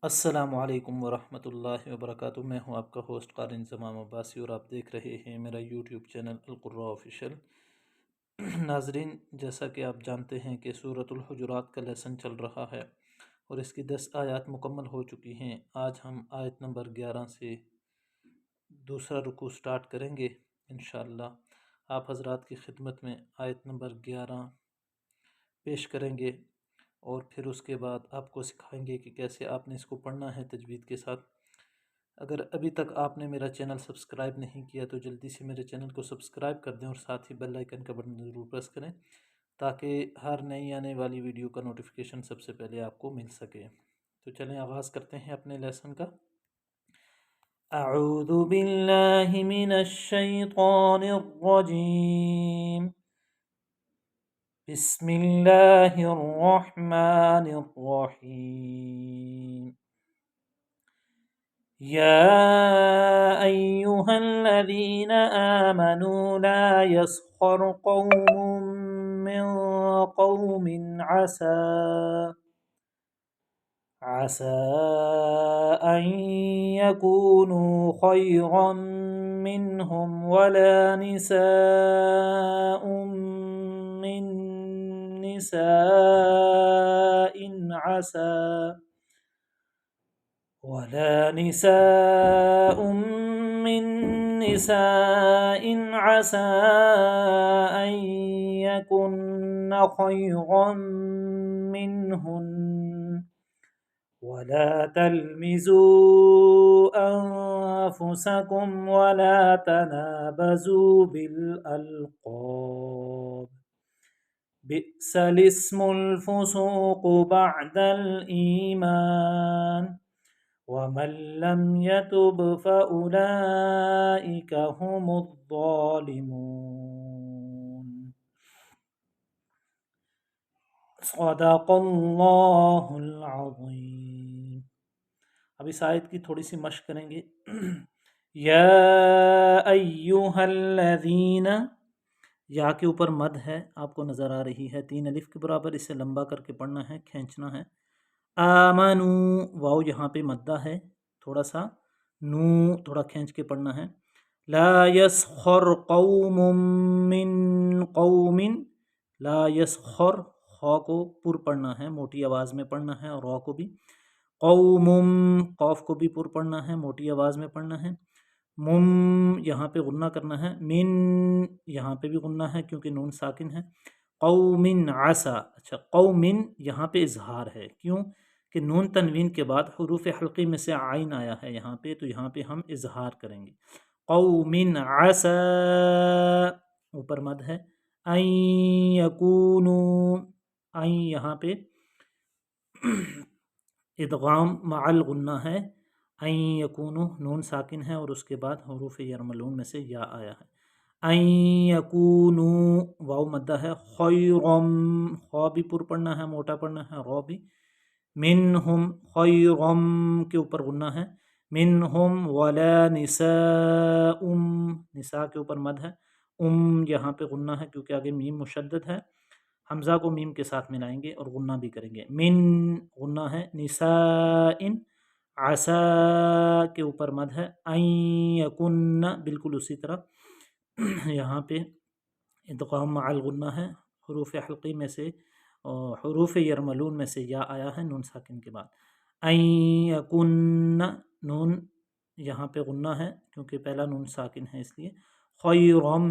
السلام علیکم ورحمۃ اللہ وبرکاتہ۔ میں ہوں آپ کا ہوسٹ قاری انضمام عباسی اور آپ دیکھ رہے ہیں میرا یوٹیوب چینل القراء آفیشیل۔ ناظرین، جیسا کہ آپ جانتے ہیں کہ سورۃ الحجرات کا لیسن چل رہا ہے اور اس کی 10 آیات مکمل ہو چکی ہیں۔ آج ہم آیت نمبر 11 سے دوسرا رکوع سٹارٹ کریں گے انشاءاللہ۔ آپ حضرات کی خدمت میں آیت نمبر 11 پیش کریں گے اور پھر اس کے بعد آپ کو سکھائیں گے کہ کیسے آپ نے اس کو پڑھنا ہے تجوید کے ساتھ۔ اگر ابھی تک آپ نے میرا چینل سبسکرائب نہیں کیا تو جلدی سے میرے چینل کو سبسکرائب کر دیں اور ساتھ ہی بیل آئیکن کا بٹن ضرور پریس کریں تاکہ ہر نئی آنے والی ویڈیو کا نوٹیفیکیشن سب سے پہلے آپ کو مل سکے۔ تو چلیں آغاز کرتے ہیں اپنے لیسن کا۔ اعوذ باللہ من الشیطان الرجیم، بسم اللہ الرحمن الرحیم۔ یا ایہا الذین آمنوا لا یسخر قوم من قوم عسى أن يكونوا خيرا منهم ولا نساء من نساء عسى أن يكن خيرا منهن ولا تلمزوا أنفسكم ولا تنابزوا بالألقاب، بئس الاسم الفسوق بعد الإيمان ومن لم يتب فأولئك هم الظالمون۔ صدق اللہ العظیم۔ اب اس آیت کی تھوڑی سی مشق کریں گے۔ یا ایہا الذین، یا کے اوپر مد ہے، آپ کو نظر آ رہی ہے 3 الف کے برابر، اسے لمبا کر کے پڑھنا ہے، کھینچنا ہے۔ آمنو، واو یہاں پہ مدہ ہے تھوڑا سا، نو تھوڑا کھینچ کے پڑھنا ہے۔ لا یسخر قوم من قوم، لا یسخر، خا کو پر پڑھنا ہے، موٹی آواز میں پڑھنا ہے، اور را کو بھی۔ قوم، قوف کو بھی پر پڑھنا ہے، موٹی آواز میں پڑھنا ہے۔ مم یہاں پہ غنہ کرنا ہے، من یہاں پہ بھی غنہ ہے کیونکہ نون ساکن ہے۔ قوم عسا، اچھا قوم یہاں پہ اظہار ہے، کیوں کہ نون تنوین کے بعد حروف حلقی میں سے عین آیا ہے یہاں پہ، تو یہاں پہ ہم اظہار کریں گے۔ قوم عسا، اوپر مد ہے۔ ان یکونو، این یہاں پہ ادغام مع الغنہ ہے، این یکونو نون ساکن ہے اور اس کے بعد حروف یرملون میں سے یا آیا ہے۔ این یکونو، واو مدہ ہے، خیرم، خا بھی پر پڑھنا ہے، موٹا پڑھنا ہے، را بھی۔ منہم، خیرم کے اوپر غنہ ہے، منہم ولا نساء، نساء کے اوپر مد ہے، یہاں پہ غنہ ہے کیونکہ آگے میم مشدد ہے، حمزہ کو میم کے ساتھ ملائیں گے اور غنہ بھی کریں گے۔ من غنہ ہے، نساء، عسا کے اوپر مد ہے، ان یکن بالکل اسی طرح یہاں پہ ادغام مع الغنہ ہے، حروف حلقی میں سے حروف یرملون میں سے یا آیا ہے نون ساکن کے بعد۔ ان یکن، نون یہاں پہ غنہ ہے کیونکہ پہلا نون ساکن ہے اس لیے۔ خیرم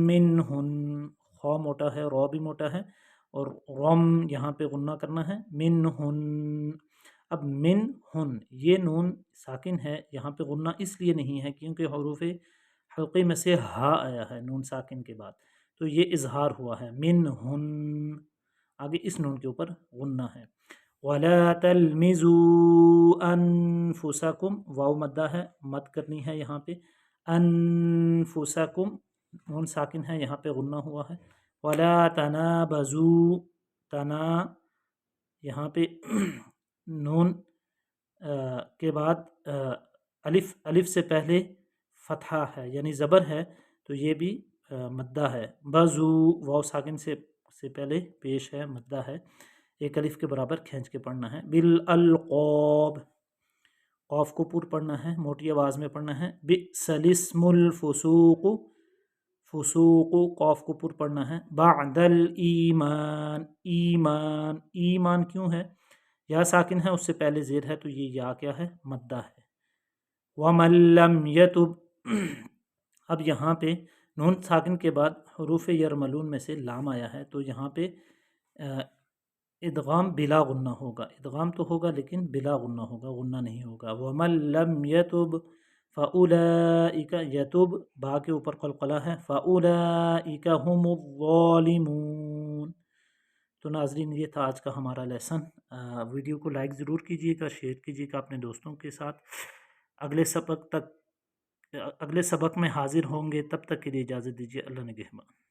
منہن، خا موٹا ہے، را بھی موٹا ہے، اور رم یہاں پہ غنہ کرنا ہے، منہن۔ اب منہن یہ نون ساکن ہے، یہاں پہ غنہ اس لیے نہیں ہے کیونکہ حروف حلقی میں سے ہا آیا ہے نون ساکن کے بعد، تو یہ اظہار ہوا ہے، منہن، آگے اس نون کے اوپر غنہ ہے۔ وَلَا تَلْمِزُوا أَنفُسَكُمْ، واو مدہ ہے، مد کرنی ہے یہاں پہ، أَنفُسَكُمْ نون ساکن ہے، یہاں پہ غنہ ہوا ہے۔ وَلَا تَنَابَزُوا، تنا یہاں پہ نون کے بعد الف سے پہلے فتحہ ہے یعنی زبر ہے، تو یہ بھی مدہ ہے۔ بزو، واو ساکن سے پہلے پیش ہے، مدہ ہے، ایک الف کے برابر کھینچ کے پڑھنا ہے۔ بالالقاب، قوف کو پر پڑھنا ہے، موٹی آواز میں پڑھنا ہے، بئسل اسم الفسوق، فسوق قوف کو پر پڑھنا ہے، بعد الایمان، ایمان، ایمان کیوں ہے؟ یا ساکن ہے، اس سے پہلے زیر ہے، تو یہ یا کیا ہے؟ مدہ ہے۔ وَمَن لَّمْ يَتُبْ، اب یہاں پہ نون ساکن کے بعد حروف یرملون میں سے لام آیا ہے، تو یہاں پہ ادغام بلا غنہ ہوگا، ادغام تو ہوگا لیکن بلا غنہ ہوگا، غنہ نہیں ہوگا۔ وَمَن لَّمْ يَتُبْ فَأُولَئِكَ، یتوب با کے اوپر قلقلہ ہے، فَأُولَئِكَ هُمُ الظَّالِمُونَ۔ تو ناظرین یہ تھا آج کا ہمارا لیسن، ویڈیو کو لائک ضرور کیجیے گا، شیئر کیجیے گا اپنے دوستوں کے ساتھ۔ اگلے سبق میں حاضر ہوں گے، تب تک کے لیے اجازت دیجیے، اللہ نگہبان۔